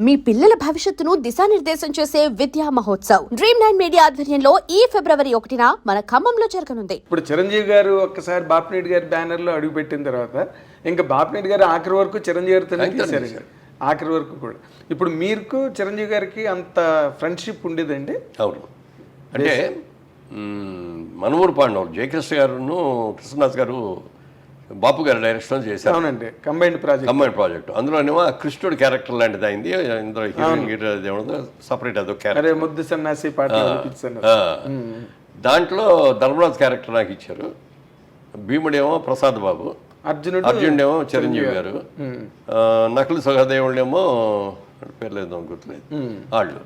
మీ పిల్లల భవిష్యత్తును దిశానిర్దేశం చేసే విద్యా మహోత్సవ్ Dream9 మీడియా ఆధ్వర్యంలో ఈ ఫిబ్రవరి 1న మన ఖమ్మంలో జరగనుంది. ఇప్పుడు చిరంజీవి గారు ఒక్కసారి బాపినేటి గారి బ్యానర్ లో అడుగు పెట్టిన తర్వాత ఇంకా బాపినేటి గారు ఆఖరి వరకు చిరంజీవి గారితోనే తీశారు ఆఖరి వరకు కూడా. ఇప్పుడు మీకు చిరంజీవి గారికి అంత ఫ్రెండ్షిప్ ఉండేదండి? అవును, అంటే మనమూరు పాండవులు జయకృష్ణ గారును కృష్ణదాస్ గారు బాపు గారు డైరెక్షన్ చేశారు. అవునండి, కంబైన్డ్ ప్రాజెక్ట్. అందులోనేమో కృష్ణుడి క్యారెక్టర్ లాంటిది అయింది. ఇందులో హీరోయిన్ సపరేట్ అదో క్యారెక్టర్, ముద్దు సన్నాసి పాట. దాంట్లో ధర్మరాజు క్యారెక్టర్ నాకు ఇచ్చారు. భీముడేమో ప్రసాద్ బాబు, అర్జునుడేమో చిరంజీవి గారు, నకులు సహదేవుడేమో పేరు లేదు గుర్తులేదు వాళ్ళు.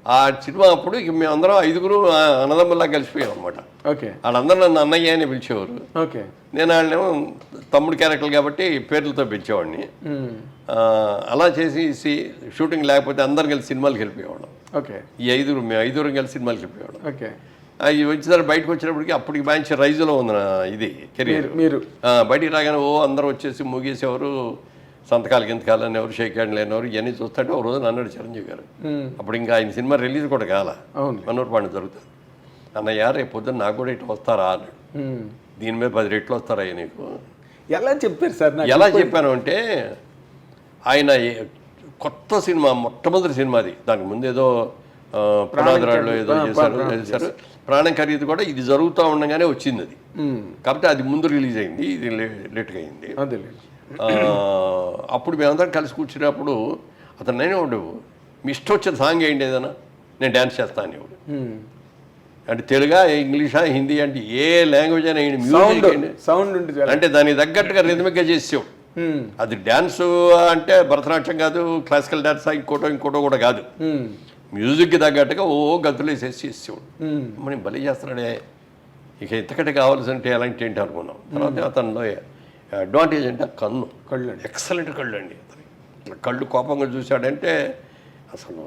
ఆ సినిమా అప్పుడు ఇక మేమందరం 5గురు అన్నదమ్ముల్లా కలిసిపోయాం అనమాట. వాళ్ళందరూ నన్ను అన్నయ్య అని పిలిచేవారు. నేను వాళ్ళేమో తమ్ముడు క్యారెక్టర్ కాబట్టి పేర్లతో పిలిచేవాడిని. అలా చేసి షూటింగ్ లేకపోతే అందరం కలిసి సినిమాలకు వెళ్ళిపోయేవాళ్ళం. మేము ఐదుగురం కలిసి సినిమాలకు వెళ్ళిపోయేవాళ్ళం. అవి వచ్చేసరి బయటకు వచ్చినప్పటికి అప్పటికి మంచి రైజులో ఉంది నా ఇది కెరీర్. మీరు బయటికి రాగానే అందరూ వచ్చేసి ముగేసేవారు, సంతకాలు గింతకాలు అనేవారు, షేక్ హ్యాండ్ లేనివారు. ఇవన్నీ చూస్తుంటే ఒక రోజు అన్నాడు చిరంజీవి గారు, అప్పుడు ఇంకా ఆయన సినిమా రిలీజ్ కూడా కాల, మనూరు పాండ జరుగుతుంది. అన్నయ్య రేపు పొద్దున్న నాకు కూడా ఇట్లా వస్తారా అన్నాడు. దీని మీద 10 రెట్లు వస్తారయ్య నీకు. ఎలా చెప్పారు సార్? ఎలా చెప్పాను అంటే, ఆయన కొత్త సినిమా, మొట్టమొదటి సినిమా అది. దానికి ముందు ఏదో పునాదిరాళ్ళు ఏదో చేశారు. ప్రాణం ఖరీదు కూడా ఇది జరుగుతూ ఉండగానే వచ్చింది అది. కాబట్టి అది ముందు రిలీజ్ అయింది, ఇది లేట్గా అయింది. అప్పుడు మేమందరం కలిసి కూర్చున్నప్పుడు అతను నేనే ఉండు, మీ ఇష్టం వచ్చిన సాంగ్ ఏంటి ఏదైనా, నేను డ్యాన్స్ చేస్తాను ఇవ్వడు. అంటే తెలుగా, ఇంగ్లీషా, హిందీ, అంటే ఏ లాంగ్వేజ్ అయినా మ్యూజిక్ సౌండ్ అంటే దానికి తగ్గట్టుగా రిథమిక్గా చేసావు. అది డ్యాన్స్ అంటే భరతనాట్యం కాదు, క్లాసికల్ డ్యాన్స్ ఇంకోటో కూడా కాదు. మ్యూజిక్కి తగ్గట్టుగా గతులు వేసేసి చేసేవాడు. మనం బలి చేస్తున్నాడే, ఇక ఇంతకంటే కావాల్సింటే ఎలాంటి ఏంటి అనుకున్నాం. తర్వాత అతనిలో అడ్వాంటేజ్ అంటే కళ్ళు ఎక్సలెంట్ కళ్ళు అండి. కళ్ళు కోపంగా చూశాడంటే అసలు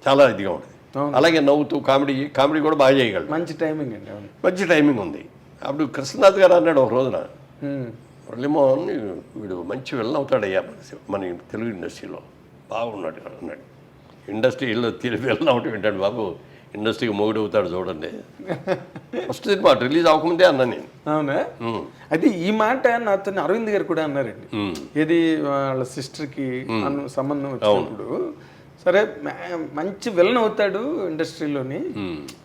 చాలా ఇదిగా ఉంటుంది. అలాగే నవ్వుతూ కామెడీ కూడా బాగా చేయగలడు. మంచి టైమింగ్ అండి. మంచి టైమింగ్ ఉంది. అప్పుడు కృష్ణనాథ్ గారు అన్నాడు ఒక రోజున, మురళీమోహన్ వీడు మంచి విలన్ అవుతాడయ్యా మన తెలుగు ఇండస్ట్రీలో, బాగున్నాడు అన్నాడు. ఇండస్ట్రీలో విలన్ అవటం ఏంటాడు బాబు, ఇండస్ట్రీకి మొగుడు అవుతాడు చూడండి. ఫస్ట్ సినిమా రిలీజ్ అవ్వకముందే అన్నా నేను. అవునా? అయితే ఈ మాట నాతో అరవింద్ గారు కూడా అన్నారండి. ఏది వాళ్ళ సిస్టర్కి సంబంధం వచ్చినప్పుడు, సరే మంచి విలన్ అవుతాడు ఇండస్ట్రీలోని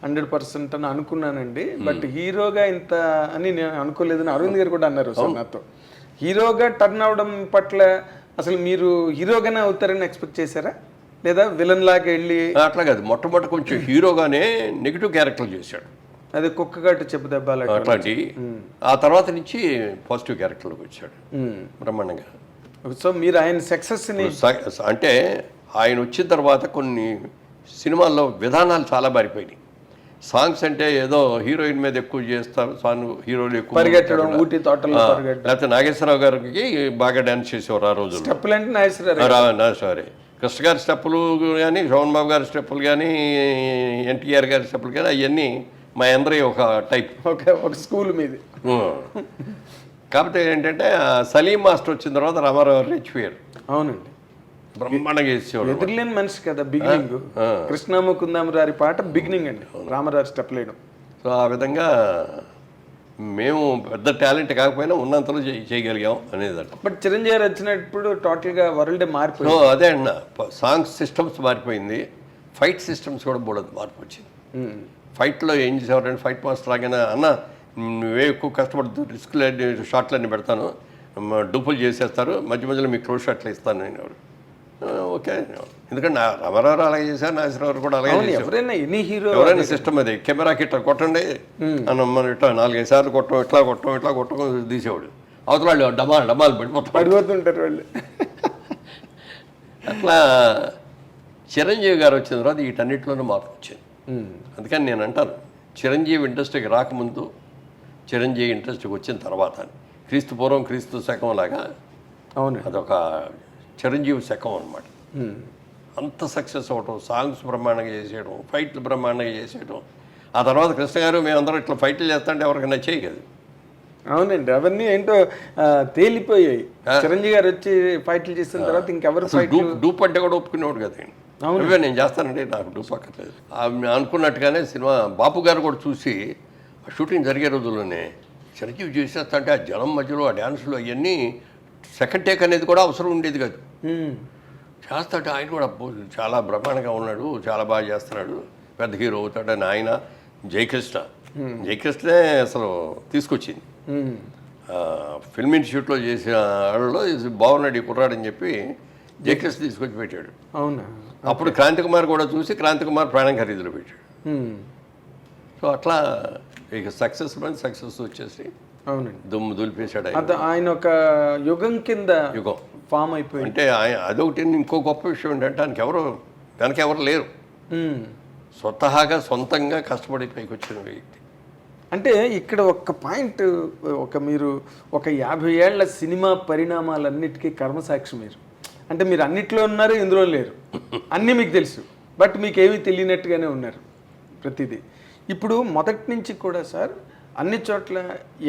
100% అని అనుకున్నానండి, బట్ హీరోగా ఇంత అని నేను అనుకోలేదని అరవింద్ గారు కూడా అన్నారు సార్ నాతో. హీరోగా టర్న్ అవడం పట్ల అసలు మీరు హీరోగానే అవుతారని ఎక్స్పెక్ట్ చేశారా, లేదా విలన్ లాగా వెళ్ళి? అట్లా కాదు, మొట్టమొదటి కొంచెం హీరోగానే నెగిటివ్ క్యారెక్టర్ చేశాడు. అదే కుక్కగాటు చెప్పు దెబ్బలు అట్లాంటి. ఆ తర్వాత నుంచి పాజిటివ్ క్యారెక్టర్లోకి వచ్చాడు బ్రహ్మాండంగా. సో మీరు ఆయన సక్సెస్ని అంటే ఆయన వచ్చిన తర్వాత కొన్ని సినిమాల్లో విధానాలు చాలా మారిపోయినాయి. సాంగ్స్ అంటే ఏదో హీరోయిన్ మీద ఎక్కువ చేస్తారు, సాంగ్ హీరోలు ఎక్కువ పరిగెట్టడం, ఊటీ తోటలో లేకపోతే నాగేశ్వరరావు గారికి బాగా డ్యాన్స్ చేసేవారు ఆ రోజు. స్టెప్పులు అంటే నాగేశ్వరరావు, కృష్ణ గారి స్టెప్పులు కానీ, శోభన్ బాబు గారి స్టెప్పులు కానీ, ఎన్టీఆర్ గారి స్టెప్పులు కానీ, అవన్నీ మా అందరి ఒక టైప్, ఒక స్కూల్ మీద. కాకపోతే ఏంటంటే సలీం మాస్టర్ వచ్చిన తర్వాత రామారావు గారు రెచ్చిపోయారు. అవునండి, బ్రహ్మాండంగా చేసేవాడు. ఎదురులేని మనిషి కదా బిగినింగ్. కృష్ణముకుందామరారి పాట బిగినింగ్ అండి, రామారావు స్టెప్ లేయడం. సో ఆ విధంగా మేము పెద్ద టాలెంట్ కాకపోయినా ఉన్నంతలో చేయగలిగాం అనేది. బట్ చిరంజీవి గారు వచ్చినప్పుడు టోటల్గా వరల్డ్ మారిపోయింది. అదే అన్న, సాంగ్ సిస్టమ్స్ మారిపోయింది, ఫైట్ సిస్టమ్స్ కూడా బోడదు మార్పు వచ్చింది. ఫైట్లో ఏం చేసేవారంటే, ఫైట్ మాస్టర్ లాగానే అన్న నువ్వే ఎక్కువ కష్టపడుతూ రిస్క్లన్నీ షాట్లన్నీ పెడతాను, డూపులు చేసేస్తారు, మధ్య మధ్యలో మీకు క్లోజ్ షాట్లు ఇస్తాను నేను. ఎవరు ఓకే, ఎందుకంటే రామారావు అలాగే చేశారు, నాగేశ్వరరావు కూడా అలాగే చేశారు. ఎవరైనా సిస్టమ్ అది, కెమెరాకి ఇట్లా కొట్టండి అని మనం ఇట్లా 4-5 సార్లు ఇట్లా కొట్టం తీసేవాడు. అవతల వాళ్ళు డమాలు పడిపోతుంటారు వాళ్ళు. అట్లా చిరంజీవి గారు వచ్చిన తర్వాత వీటన్నిటిలోనూ మార్పు వచ్చింది. అందుకని నేను అంటాను, చిరంజీవి ఇండస్ట్రీకి రాకముందు, చిరంజీవి ఇండస్ట్రీకి వచ్చిన తర్వాత, క్రీస్తు పూర్వం క్రీస్తు శకం లాగా అవును అదొక చిరంజీవి శకం అనమాట. అంత సక్సెస్ అవ్వటం, సాంగ్స్ బ్రహ్మాండంగా చేసేయడం, ఫైట్లు బ్రహ్మాండంగా చేసేయడం. ఆ తర్వాత కృష్ణ గారు మేమందరం ఇట్లా ఫైట్లు చేస్తుంటే ఎవరికి నచ్చేయి కదా. అవునండి, అవన్నీ ఏంటో తేలిపోయాయి. చిరంజీవి గారు వచ్చి ఫైట్లు చేసిన తర్వాత ఇంకెవరు ఫైట్లు డూప్ అంటే కూడా ఒప్పుకునేవాడు కదా. నువ్వే నేను చేస్తానంటే నాకు డూప్ అక్కర్లేదు అనుకున్నట్టుగానే సినిమా బాపు గారు కూడా చూసి షూటింగ్ జరిగే రోజుల్లోనే చిరంజీవి చేసేస్తా ఆ జనం మధ్యలో ఆ డ్యాన్సులు అవన్నీ సెకండ్ టేక్ అనేది కూడా అవసరం ఉండేది కాదు. చేస్తాడు ఆయన కూడా చాలా బ్రహ్మాండంగా ఉన్నాడు, చాలా బాగా చేస్తున్నాడు, పెద్ద హీరో అవుతాడని ఆయన జయకృష్ణే అసలు తీసుకొచ్చింది. ఫిల్మ్ ఇన్స్టిట్యూట్లో చేసిన వాళ్ళలో బాగున్నాడు ఈ కుర్రాడని చెప్పి జయకృష్ణ తీసుకొచ్చి పెట్టాడు. అవునా? అప్పుడు క్రాంతి కుమార్ కూడా చూసి క్రాంతి కుమార్ ప్రాణం ఖరీదులో పెట్టాడు. సో అట్లా ఇక సక్సెస్ వచ్చేసి అవునండి దుమ్ము దులిపేశాడు. ఆయన ఒక యుగం కింద ఫామ్ అయిపోయి అంటే అదొకటి. ఇంకో గొప్ప విషయం ఏంటంటే వెనకెవరు లేరు, స్వతహాగా సొంతంగా కష్టపడి పైకి వచ్చిన వ్యక్తి. అంటే ఇక్కడ ఒక పాయింట్, మీరు ఒక 50 ఏళ్ల సినిమా పరిణామాలన్నిటికీ కర్మసాక్షి మీరు. అంటే మీరు అన్నిట్లో ఉన్నారు, ఇందులో లేరు, అన్నీ మీకు తెలుసు, బట్ మీకు ఏమీ తెలియనట్టుగానే ఉన్నారు ప్రతిదీ. ఇప్పుడు మొదటి నుంచి కూడా సార్ అన్ని చోట్ల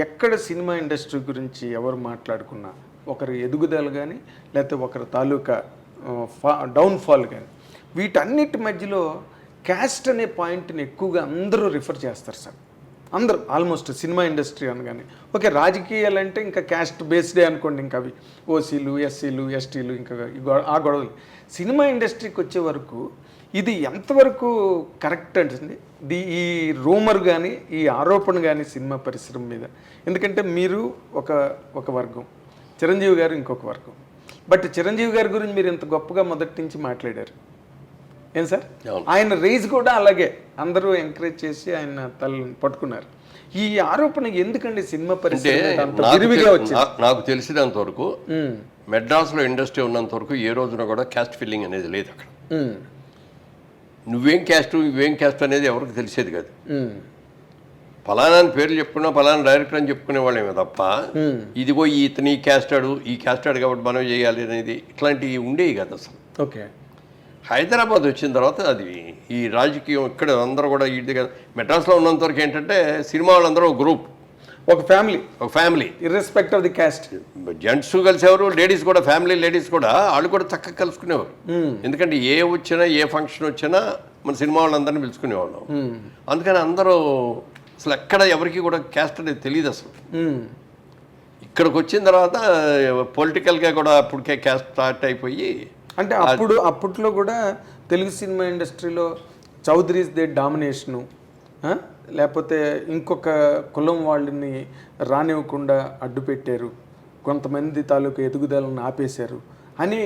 ఎక్కడ సినిమా ఇండస్ట్రీ గురించి ఎవరు మాట్లాడుకున్నా ఒకరి ఎదుగుదల కానీ లేకపోతే ఒకరి తాలూకా డౌన్ఫాల్ కానీ వీటన్నిటి మధ్యలో క్యాస్ట్ అనే పాయింట్ని ఎక్కువగా అందరూ రిఫర్ చేస్తారు సార్. అందరూ ఆల్మోస్ట్ సినిమా ఇండస్ట్రీ అనగానే ఓకే, రాజకీయాలు అంటే ఇంకా క్యాస్ట్ బేస్డే అనుకోండి, ఇంకా అవి ఓసీలు ఎస్సీలు ఎస్టీలు ఇంకా ఆ గొడవలు. సినిమా ఇండస్ట్రీకి వచ్చే వరకు ఇది ఎంతవరకు కరెక్ట్ అంటుంది ఈ రూమర్ కానీ ఈ ఆరోపణ కానీ సినిమా పరిశ్రమ మీద? ఎందుకంటే మీరు ఒక వర్గం, చిరంజీవి గారు ఇంకొక వర్గం. బట్ చిరంజీవి గారి గురించి మీరు ఇంత గొప్పగా మొదటి నుంచి మాట్లాడారు ఏం సార్? ఆయన రేజ్ కూడా అలాగే అందరూ ఎంకరేజ్ చేసి ఆయన తలని పట్టుకున్నారు. ఈ ఆరోపణ ఎందుకండి సినిమా పరిశ్రమ? నాకు తెలిసినంత వరకు మెడ్రాస్లో ఇండస్ట్రీ ఉన్నంత వరకు ఏ రోజున కూడా క్యాస్ట్ ఫిల్లింగ్ అనేది లేదు అక్కడ. నువ్వేం క్యాస్ట్ అనేది ఎవరికి తెలిసేది కాదు. ఫలానా పేర్లు చెప్పుకున్నా ఫలానా డైరెక్టర్ అని చెప్పుకునే వాళ్ళేమో తప్ప ఇదిగో ఇతని ఈ క్యాస్ట్ ఆడు కాబట్టి మనం చేయాలి అనేది ఇట్లాంటివి ఉండేవి కదా అసలు. ఓకే, హైదరాబాద్ వచ్చిన తర్వాత అది ఈ రాజకీయం ఇక్కడ అందరూ కూడా ఇది కదా. మెడ్రాస్లో ఉన్నంత వరకు ఏంటంటే సినిమా వాళ్ళందరూ ఒక గ్రూప్, ఒక family irrespective of the caste. Gents కలిసేవారు, లేడీస్ కూడా, ఫ్యామిలీ లేడీస్ కూడా వాళ్ళు కూడా చక్కగా కలుసుకునేవారు. ఎందుకంటే ఏ వచ్చినా ఏ ఫంక్షన్ వచ్చినా మన సినిమా వాళ్ళందరినీ పిలుచుకునేవాళ్ళం. అందుకని అందరూ అసలు ఎక్కడ ఎవరికి కూడా క్యాస్ట్ అనేది తెలియదు అసలు. ఇక్కడికి వచ్చిన తర్వాత పొలిటికల్గా కూడా అప్పటికే క్యాస్ట్ స్టార్ట్ అయిపోయి, అంటే అప్పట్లో కూడా తెలుగు సినిమా ఇండస్ట్రీలో చౌదరీస్ దే డామినేషను, లేకపోతే ఇంకొక కులం వాళ్ళని రానివ్వకుండా అడ్డు పెట్టారు, కొంతమంది తాలూకు ఎదుగుదలను ఆపేశారు అని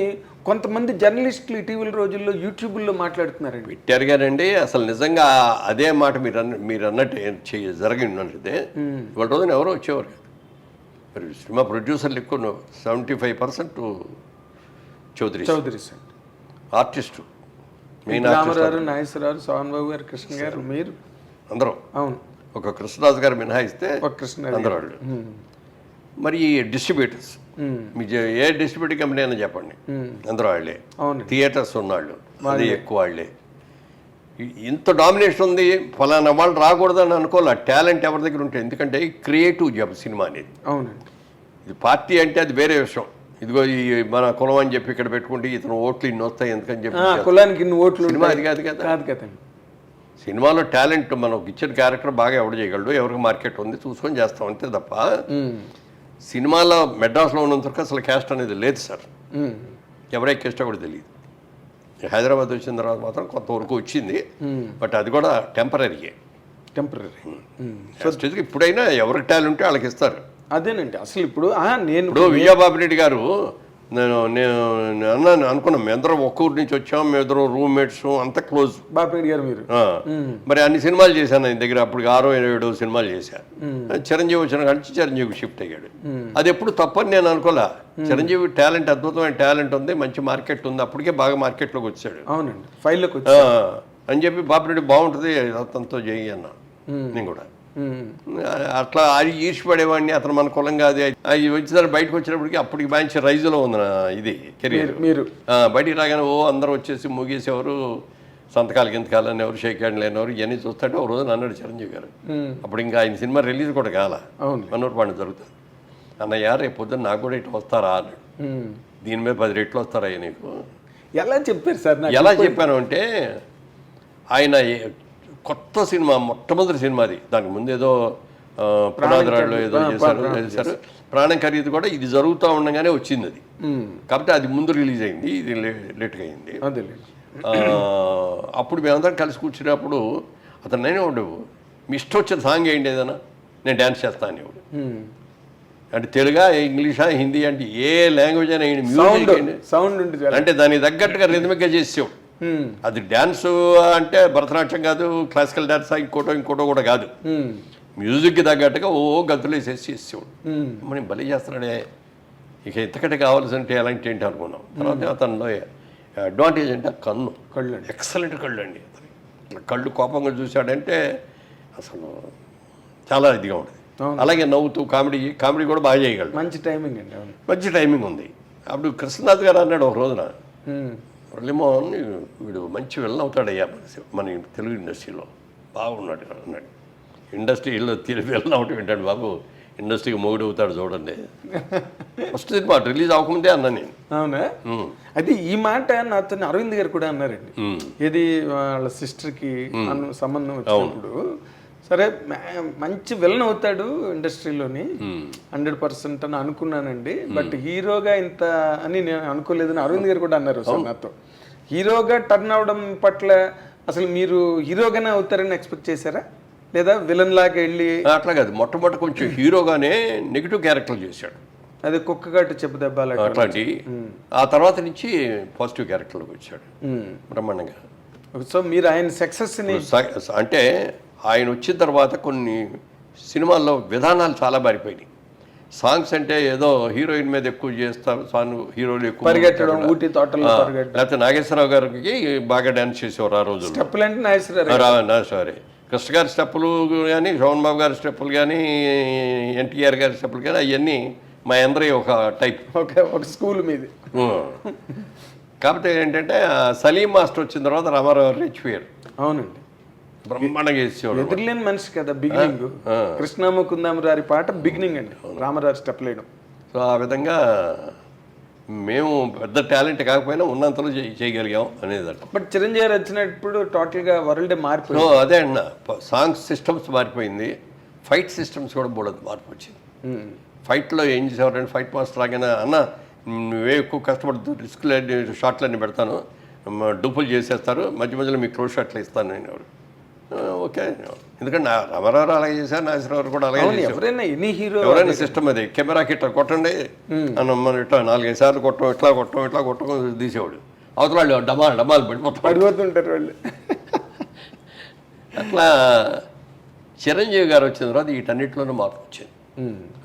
కొంతమంది జర్నలిస్టులు ఇటీవల రోజుల్లో యూట్యూబ్లో మాట్లాడుతున్నారండి. పెట్టారు గారండి. అసలు నిజంగా అదే మాట మీరు అన్నట్టు జరిగి ఉన్నట్లయితే ఇవాళ రోజున ఎవరో వచ్చేవారు కాదు. మరి సినిమా ప్రొడ్యూసర్లు ఎక్కువ 75% చౌదరీస్ ఆర్టిస్టు, మెయిన్ రామారావు, నాగేశ్వరరావు, సోహన్ బాబు గారు, కృష్ణ గారు, మీరు అందరూ. అవును, ఒక కృష్ణరాజు గారు మినహాయిస్తే అందరూ వాళ్ళు. మరి డిస్ట్రిబ్యూటర్స్, మీ ఏ డిస్ట్రిబ్యూటర్ కంపెనీ అయినా చెప్పండి, అందరూ వాళ్ళే. థియేటర్స్ ఉన్నవాళ్ళు అది ఎక్కువ వాళ్ళే. ఇంత డామినేషన్ ఉంది, ఫలానా వాళ్ళు రాకూడదని అనుకోవాలి. టాలెంట్ ఎవరి దగ్గర ఉంటుంది, ఎందుకంటే క్రియేటివ్ జాబ్ సినిమా అనేది. అవునండి, ఇది పార్టీ అంటే అది వేరే విషయం. ఇదిగో ఈ మన కులం అని చెప్పి ఇక్కడ పెట్టుకుంటే ఇతను ఓట్లు ఇన్ని వస్తాయి ఎందుకని చెప్పి కులానికి ఇన్ని ఓట్లు, సినిమా అది కాదు కదా. సినిమాలో టాలెంట్ మనకు ఇచ్చిన క్యారెక్టర్ బాగా ఎవడు చేయగలడు, ఎవరికి మార్కెట్ ఉంది చూసుకొని చేస్తాం అంతే తప్ప సినిమాలో మెడ్రాస్లో ఉన్నంత వరకు అసలు క్యాస్ట్ అనేది లేదు సార్. ఎవరై క్యాస్టో కూడా తెలియదు. హైదరాబాద్ వచ్చిన తర్వాత మాత్రం కొంతవరకు వచ్చింది, బట్ అది కూడా టెంపరీ. ఇప్పుడైనా ఎవరికి టాలెంట్ ఉంటే వాళ్ళకి ఇస్తారు. అదేనండి అసలు ఇప్పుడు విజయబాబు రెడ్డి గారు నేను అన్నాను అనుకున్నాం, మేమిద్దరం ఒక్క ఊరి నుంచి వచ్చాం, మేమిద్దరం రూమ్మేట్స్, అంత క్లోజ్. బాపిరెడ్డి గారు మీరు మరి అన్ని సినిమాలు చేశాను ఆయన దగ్గర. అప్పుడు 6-7 సినిమాలు చేశాను. చిరంజీవి వచ్చిన కానీ చిరంజీవి షిఫ్ట్ అయ్యాడు. అది ఎప్పుడు తప్పని నేను అనుకోలే. చిరంజీవి టాలెంట్, అద్భుతమైన టాలెంట్ ఉంది, మంచి మార్కెట్ ఉంది, అప్పటికే బాగా మార్కెట్లోకి వచ్చాడు. అవునండి, ఫైల్లోకి అని చెప్పి బాపిరెడ్డి బాగుంటుంది అతనితో చేయి అన్నా. నేను కూడా అట్లా అది ఈర్చిపడేవాడిని. అతను మన కులం కాదు. అది వచ్చేసరికి బయటకు వచ్చినప్పటికీ అప్పటికి మంచి రైజులో ఉంది ఇది కెరీర్. మీరు బయటికి రాగానే అందరూ వచ్చేసి ముగేసేవారు. సంతకాలు గింతకాలని ఎవరు షేక్ హ్యాండ్ లేనివారు ఇవన్నీ చూస్తుంటే ఒక రోజు అన్నాడు చిరంజీవి గారు. అప్పుడు ఇంకా ఆయన సినిమా రిలీజ్ కూడా కాల, మనోహర్ పాండే జరుగుతుంది. అన్నయ్య రేపు పొద్దున్న నాకు కూడా ఇటు వస్తారా అన్నాడు. దీని మీద 10 రెట్లు వస్తారా నీకు? ఎలా చెప్పారు సార్? ఎలా చెప్పాను అంటే, ఆయన కొత్త సినిమా, మొట్టమొదటి సినిమాది, దానికి ముందు ఏదో పునాదిరాళ్ళు ఏదో చేశారు. ప్రాణం ఖరీదు కూడా ఇది జరుగుతూ ఉండగానే వచ్చింది అది. కాబట్టి అది ముందు రిలీజ్ అయింది, ఇది లేట్గా అయింది. అప్పుడు మేమందరం కలిసి కూర్చున్నప్పుడు అతను నేనే ఉండవు, మీ ఇష్టం వచ్చిన సాంగ్ ఏంటి ఏదైనా, నేను డ్యాన్స్ చేస్తాను అనేవాడు. అంటే తెలుగా, ఇంగ్లీషా, హిందీ, అంటే ఏ లాంగ్వేజ్ అయినా మ్యూజిక్ సౌండ్ అంటే దానికి తగ్గట్టుగా రిథమిక్గా చేసేవాడు. అది డ్యాన్స్ అంటే భరతనాట్యం కాదు, క్లాసికల్ డ్యాన్స్ ఇంకోటో కూడా కాదు, మ్యూజిక్కి తగ్గట్టుగా గంతులు వేసేసి చేసేవాడు. మనం బలి చేస్తున్నాడే, ఇక ఇంతకంటే కావాల్సింటే ఎలాంటి ఏంటి అనుకున్నాం. తర్వాత అతనిలో అడ్వాంటేజ్ అంటే కళ్ళు ఎక్సలెంట్ కళ్ళు అండి. అతని కళ్ళు కోపంగా చూశాడంటే అసలు చాలా ఇదిగా ఉంటుంది. అలాగే నవ్వుతూ కామెడీ కూడా బాగా చేయగలడు. మంచి టైమింగ్ అండి, మంచి టైమింగ్ ఉంది. అప్పుడు కృష్ణనాథ్ గారు అన్నాడు ఒక రోజున, మురళీమోహన్ వీడు మంచి విలన్ అవుతాడయ్యా మన తెలుగు ఇండస్ట్రీలో, బాగున్నాడు అన్నాడు. ఇండస్ట్రీలో విలన్ అవటం ఏంటంటే బాబు, ఇండస్ట్రీకి మొగుడు అవుతాడు చూడండి. ఫస్ట్ సినిమా రిలీజ్ అవ్వకముందే అన్నా నేను. అవునా? అయితే ఈ మాట నాతో అరవింద్ గారు కూడా అన్నారండి. ఇది వాళ్ళ సిస్టర్కి సంబంధం వచ్చినప్పుడు, సరే మంచి విలన్ అవుతాడు ఇండస్ట్రీలోని 100% అని అనుకున్నానండి, బట్ హీరోగా ఇంత అని నేను అనుకోలేదని అరవింద్ గారు కూడా అన్నారు సార్ నాతో. హీరోగా టర్న్ అవడం పట్ల అసలు మీరు హీరోగానే అవుతారని ఎక్స్పెక్ట్ చేశారా, లేదా విలన్ లాగా వెళ్ళి? అట్లా కాదు, మొట్టమొదటి కొంచెం హీరోగానే నెగిటివ్ క్యారెక్టర్ చేశాడు. అదే కుక్కగట్టు చెప్పు దెబ్బ అట్లాంటి. ఆ తర్వాత నుంచి పాజిటివ్ క్యారెక్టర్లోకి వచ్చాడు బ్రహ్మాండంగా. సో మీరు ఆయన సక్సెస్ని అంటే ఆయన వచ్చిన తర్వాత కొన్ని సినిమాల్లో విధానాలు చాలా మారిపోయినాయి. సాంగ్స్ అంటే ఏదో హీరోయిన్ మీద ఎక్కువ చేస్తారు, సాంగ్ హీరోలు ఎక్కువ పరిగెట్టడం, ఊటీ తోటలో లేకపోతే నాగేశ్వరరావు గారికి బాగా డాన్స్ చేసేవారు ఆ రోజు. స్టెప్పులు అంటే నాగేశ్వరరావు, సారీ కృష్ణ గారి స్టెప్పులు కానీ, శోభన్ బాబు గారి స్టెప్పులు కానీ, ఎన్టీఆర్ గారి స్టెప్పులు కానీ, అవన్నీ మా అందరి ఒక టైప్, ఒక స్కూల్ మీద. కాకపోతే ఏంటంటే సలీం మాస్టర్ వచ్చిన తర్వాత రామారావు రెచ్చిపోయారు. అవునండి, బ్రహ్మాండంగా చేసేవాడు. ఎదురులేని మనిషి కదా బిగినింగ్. కృష్ణముకుందామరారి పాట బిగినింగ్ అండి, రామారావు స్టెప్ లేయడం. సో ఆ విధంగా మేము పెద్ద టాలెంట్ కాకపోయినా ఉన్నంతలో చేయగలిగాం అనేది అంట. బట్ చిరంజీవి గారు వచ్చినప్పుడు టోటల్గా వరల్డ్ మారిపోయింది. అదే అన్న, సాంగ్స్ సిస్టమ్స్ మారిపోయింది, ఫైట్ సిస్టమ్స్ కూడా బోడదు మార్పు వచ్చింది. ఫైట్లో ఏం చేసేవారంటే, ఫైట్ మాస్టర్ లాగానే అన్న నువ్వే ఎక్కువ కష్టపడుతూ రిస్క్లన్నీ షార్ట్లన్నీ పెడతాను, డూపులు చేసేస్తారు, మధ్య మధ్యలో మీకు క్లోజ్ షాట్లు ఇస్తాను నేను. ఓకే, ఎందుకంటే రామారావు అలాగే చేశారు, నాగేశ్వరరావు కూడా అలాగే చేశారు. ఎవరైనా సిస్టమ్ అది, కెమెరాకి ఇట్లా కొట్టండి అని మనం ఇట్లా 4-5 సార్లు ఇట్లా కొట్టడం తీసేవాడు. అవతల వాళ్ళు డమాలు పడిపోతుంటారు వాళ్ళు. అట్లా చిరంజీవి గారు వచ్చిన తర్వాత వీటన్నిటిలోనూ మార్పు వచ్చింది.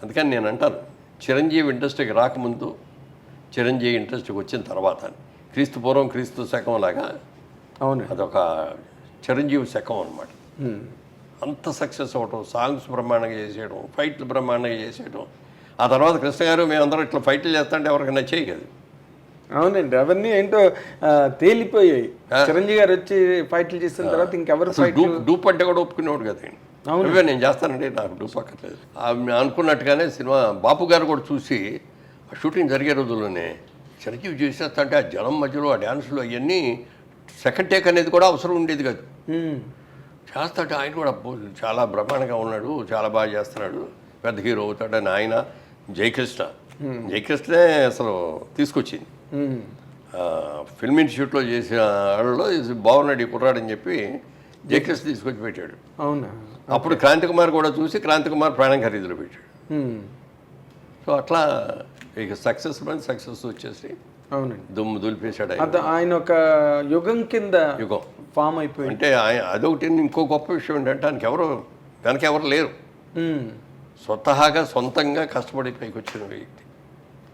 అందుకని నేను అంటాను, చిరంజీవి ఇండస్ట్రీకి రాకముందు, చిరంజీవి ఇండస్ట్రీకి వచ్చిన తర్వాత, క్రీస్తు పూర్వం క్రీస్తు శకం లాగా అవును, అదొక చిరంజీవి శకం అనమాట. అంత సక్సెస్ అవ్వటం, సాంగ్స్ బ్రహ్మాండంగా చేసేయడం, ఫైట్లు బ్రహ్మాండంగా చేసేయడం. ఆ తర్వాత కృష్ణ గారు మేమందరం ఇట్లా ఫైట్లు చేస్తుంటే ఎవరికి నచ్చేయి కదా. అవునండి, అవన్నీ ఏంటో తేలిపోయాయి. చిరంజీవి గారు వచ్చి ఫైట్లు చేసిన తర్వాత ఇంకెవరు డూప్ అంటే కూడా ఒప్పుకునేవాడు కదా. అవును, నేను చేస్తానండి, నాకు డూప్ అక్కర్లేదు అనుకున్నట్టుగానే సినిమా. బాపు గారు కూడా చూసి షూటింగ్ జరిగే రోజుల్లోనే చిరంజీవి చేసేస్తా అంటే ఆ జనం మధ్యలో ఆ డ్యాన్సులు అవన్నీ సెకండ్ టేక్ అనేది కూడా అవసరం ఉండేది కాదు. చేస్తాడు ఆయన కూడా చాలా బ్రహ్మాండంగా ఉన్నాడు, చాలా బాగా చేస్తున్నాడు, పెద్ద హీరో అవుతాడని ఆయన. జయకృష్ణే అసలు తీసుకొచ్చింది. ఫిల్మ్ ఇన్స్టిట్యూట్లో చేసిన వాళ్ళలో బాగున్నాడు ఈ కుర్రాడని చెప్పి జయకృష్ణ తీసుకొచ్చి పెట్టాడు. అవునా? అప్పుడు క్రాంతి కుమార్ కూడా చూసి క్రాంతి కుమార్ ప్రాణం ఖరీదులో పెట్టాడు. సో అట్లా ఇక సక్సెస్ వచ్చేసి అవునండి దుమ్ము దులిపేశాడు. ఆయన ఒక యుగం కింద ఫామ్ అయిపోయి. అంటే అదొకటి. ఇంకో గొప్ప విషయం ఏంటంటే ఆయనకి వెనక ఎవరు లేరు, స్వతహాగా సొంతంగా కష్టపడి పైకి వచ్చిన వ్యక్తి.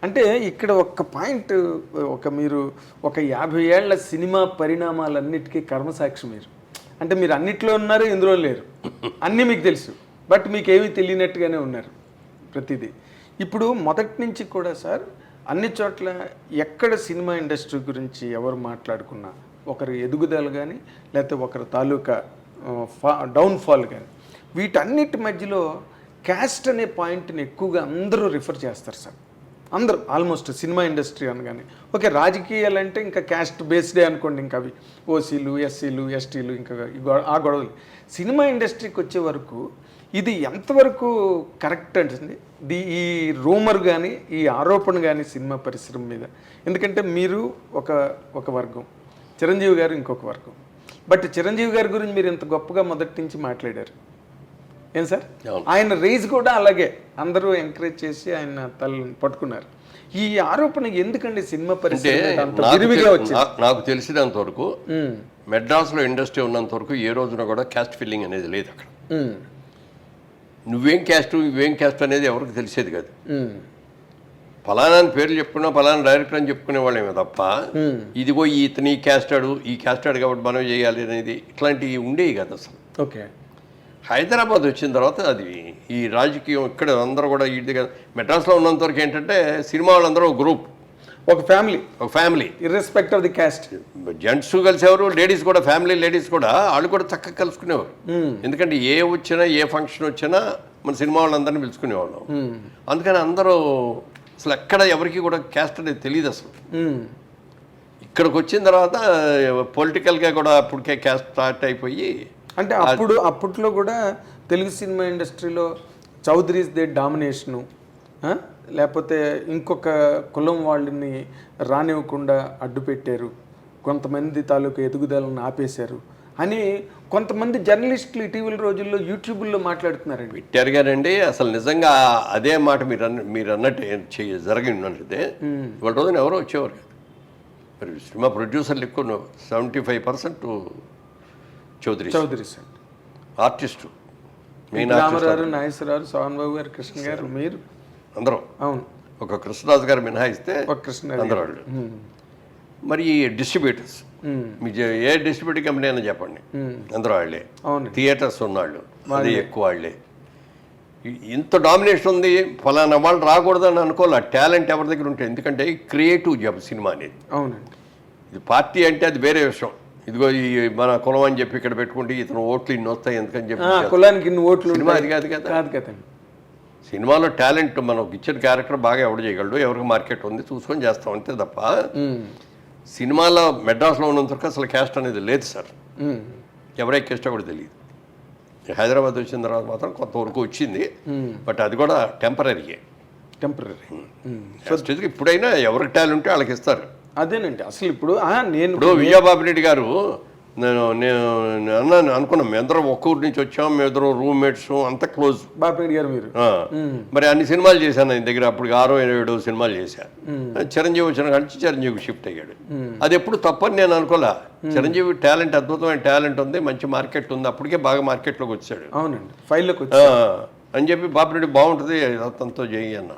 అంటే ఇక్కడ ఒక్క పాయింట్, మీరు ఒక 50 ఏళ్ల సినిమా పరిణామాలన్నిటికీ కర్మసాక్షి మీరు. అంటే మీరు అన్నిట్లో ఉన్నారు, ఇందులో లేరు, అన్నీ మీకు తెలుసు, బట్ మీకేమీ తెలియనట్టుగానే ఉన్నారు ప్రతిదీ. ఇప్పుడు మొదటి నుంచి కూడా సార్ అన్ని చోట్ల ఎక్కడ సినిమా ఇండస్ట్రీ గురించి ఎవరు మాట్లాడుకున్నా ఒకరి ఎదుగుదల కానీ లేకపోతే ఒకరి తాలూకా డౌన్ఫాల్ కానీ వీటన్నిటి మధ్యలో క్యాస్ట్ అనే పాయింట్ని ఎక్కువగా అందరూ రిఫర్ చేస్తారు సార్. అందరూ ఆల్మోస్ట్ సినిమా ఇండస్ట్రీ అనగానే ఓకే, రాజకీయాలు అంటే ఇంకా క్యాస్ట్ బేస్డే అనుకోండి, ఇంకా అవి ఓసీలు, ఎస్సీలు, ఎస్టీలు, ఇంకా ఆ గొడవలు. సినిమా ఇండస్ట్రీకి వచ్చే వరకు ఇది ఎంతవరకు కరెక్ట్ అంటే ఈ రూమర్ కానీ ఈ ఆరోపణ కానీ సినిమా పరిశ్రమ మీద, ఎందుకంటే మీరు ఒక వర్గం, చిరంజీవి గారు ఇంకొక వర్గం. బట్ చిరంజీవి గారి గురించి మీరు ఇంత గొప్పగా మొదటి నుంచి మాట్లాడారు ఏం సార్? ఆయన రేజ్ కూడా అలాగే అందరూ ఎంకరేజ్ చేసి ఆయన తలని పట్టుకున్నారు. ఈ ఆరోపణ ఎందుకండి సినిమా పరిస్థితి? నాకు తెలిసినంత వరకు మెడ్రాస్లో ఇండస్ట్రీ ఉన్నంత వరకు ఏ రోజున కూడా క్యాస్ట్ ఫీలింగ్ అనేది లేదు అక్కడ. నువ్వేం క్యాస్ట్ అనేది ఎవరికి తెలిసేది కాదు. ఫలానా పేర్లు చెప్పుకున్నా ఫలానా డైరెక్టర్ అని చెప్పుకునే వాళ్ళేమే తప్ప ఇదిగో ఇతని క్యాస్టాడు, ఈ క్యాస్టాడు కాబట్టి మనం చేయాలి అనేది ఇట్లాంటివి ఉండేవి కదా అసలు. ఓకే, హైదరాబాద్ వచ్చిన తర్వాత అది ఈ రాజకీయం ఇక్కడ అందరూ కూడా ఇది కదా. మెడ్రాస్లో ఉన్నంత వరకు ఏంటంటే సినిమా వాళ్ళందరూ ఒక గ్రూప్, ఒక family irrespective of the caste. Gents కలిసేవారు, లేడీస్ కూడా, ఫ్యామిలీ లేడీస్ కూడా వాళ్ళు కూడా చక్కగా కలుసుకునేవారు. ఎందుకంటే ఏ ఫంక్షన్ వచ్చినా మన సినిమా వాళ్ళందరినీ పిలుచుకునేవాళ్ళం. అందుకని అందరూ అసలు ఎక్కడ ఎవరికి కూడా క్యాస్ట్ అనేది తెలియదు అసలు. ఇక్కడికి వచ్చిన తర్వాత పొలిటికల్గా కూడా అప్పటికే క్యాస్ట్ స్టార్ట్ అయిపోయి, అంటే అప్పట్లో కూడా తెలుగు సినిమా ఇండస్ట్రీలో చౌదరీస్ దే డామినేషను, లేకపోతే ఇంకొక కులం వాళ్ళని రానివ్వకుండా అడ్డు పెట్టారు, కొంతమంది తాలూకు ఎదుగుదలను ఆపేశారు అని కొంతమంది జర్నలిస్టులు ఇటీవల రోజుల్లో యూట్యూబ్లో మాట్లాడుతున్నారండి. పెట్టారు గారండి. అసలు నిజంగా అదే మాట మీరు అన్నట్టు జరిగినట్లయితే ఇవాళ రోజున ఎవరో వచ్చేవారు కాదు. మరి సినిమా ప్రొడ్యూసర్లు ఎక్కువ 75% చౌదరీస్ ఆర్టిస్టు, మెయిన్ రామారావు, నాగేశ్వరరావు, సోహన్ బాబు గారు, కృష్ణ గారు, మీరు అందరూ. అవును, ఒక కృష్ణరాజు గారు మినహాయిస్తే కృష్ణ అందరూ వాళ్ళు. మరి డిస్ట్రిబ్యూటర్స్, మీకు ఏ డిస్ట్రిబ్యూటర్ కంపెనీ అయినా చెప్పండి, అందరూ వాళ్ళే. థియేటర్స్ ఉన్నాళ్ళు, అది ఎక్కువ వాళ్ళే. ఇంత డామినేషన్ ఉంది, ఫలానా వాళ్ళు రాకూడదని అనుకోవాలి. టాలెంట్ ఎవరి దగ్గర ఉంటుంది, ఎందుకంటే క్రియేటివ్ జాబ్ సినిమా అనేది. అవునండి. ఇది పార్టీ అంటే అది వేరే విషయం. ఇదిగో ఈ మన కులం అని చెప్పి ఇక్కడ పెట్టుకుంటే ఇతను ఓట్లు ఇన్ని వస్తాయి ఎందుకని చెప్పి కులానికి ఇన్ని ఓట్లు, సినిమా అది కాదు కదా. సినిమాలో టాలెంట్ మనకు ఇచ్చిన క్యారెక్టర్ బాగా ఎవడు చేయగలడు, ఎవరికి మార్కెట్ ఉంది చూసుకొని చేస్తాం అంతే తప్ప సినిమాలో మెడ్రాస్లో ఉన్నంత వరకు అసలు క్యాస్ట్ అనేది లేదు సార్. ఎవరే క్యాస్టో కూడా తెలియదు. హైదరాబాద్ వచ్చిన తర్వాత మాత్రం కొంతవరకు వచ్చింది, బట్ అది కూడా టెంపరీ. ఇప్పుడైనా ఎవరికి టాలెంట్ ఉంటే వాళ్ళకి ఇస్తారు. అదేనండి అసలు ఇప్పుడు విజయబాబు రెడ్డి గారు నేను అన్నాను అనుకున్నాం, మేము అందరం ఒక్క ఊరి నుంచి వచ్చాం, మేము ఇద్దరు రూమ్మేట్స్, అంత క్లోజ్. బాపిరెడ్డి గారు మీరు మరి అన్ని సినిమాలు చేశాను ఆయన దగ్గర. అప్పుడు 6-7 సినిమాలు చేశాను. చిరంజీవి వచ్చిన కానీ చిరంజీవికి షిఫ్ట్ అయ్యాడు. అది ఎప్పుడు తప్పని నేను అనుకోలే. చిరంజీవి టాలెంట్, అద్భుతమైన టాలెంట్ ఉంది, మంచి మార్కెట్ ఉంది, అప్పటికే బాగా మార్కెట్లోకి వచ్చాడు. అవునండి, ఫైల్లోకి అని చెప్పి బాపిరెడ్డి బాగుంటుంది అతనితో చేయి అన్నా.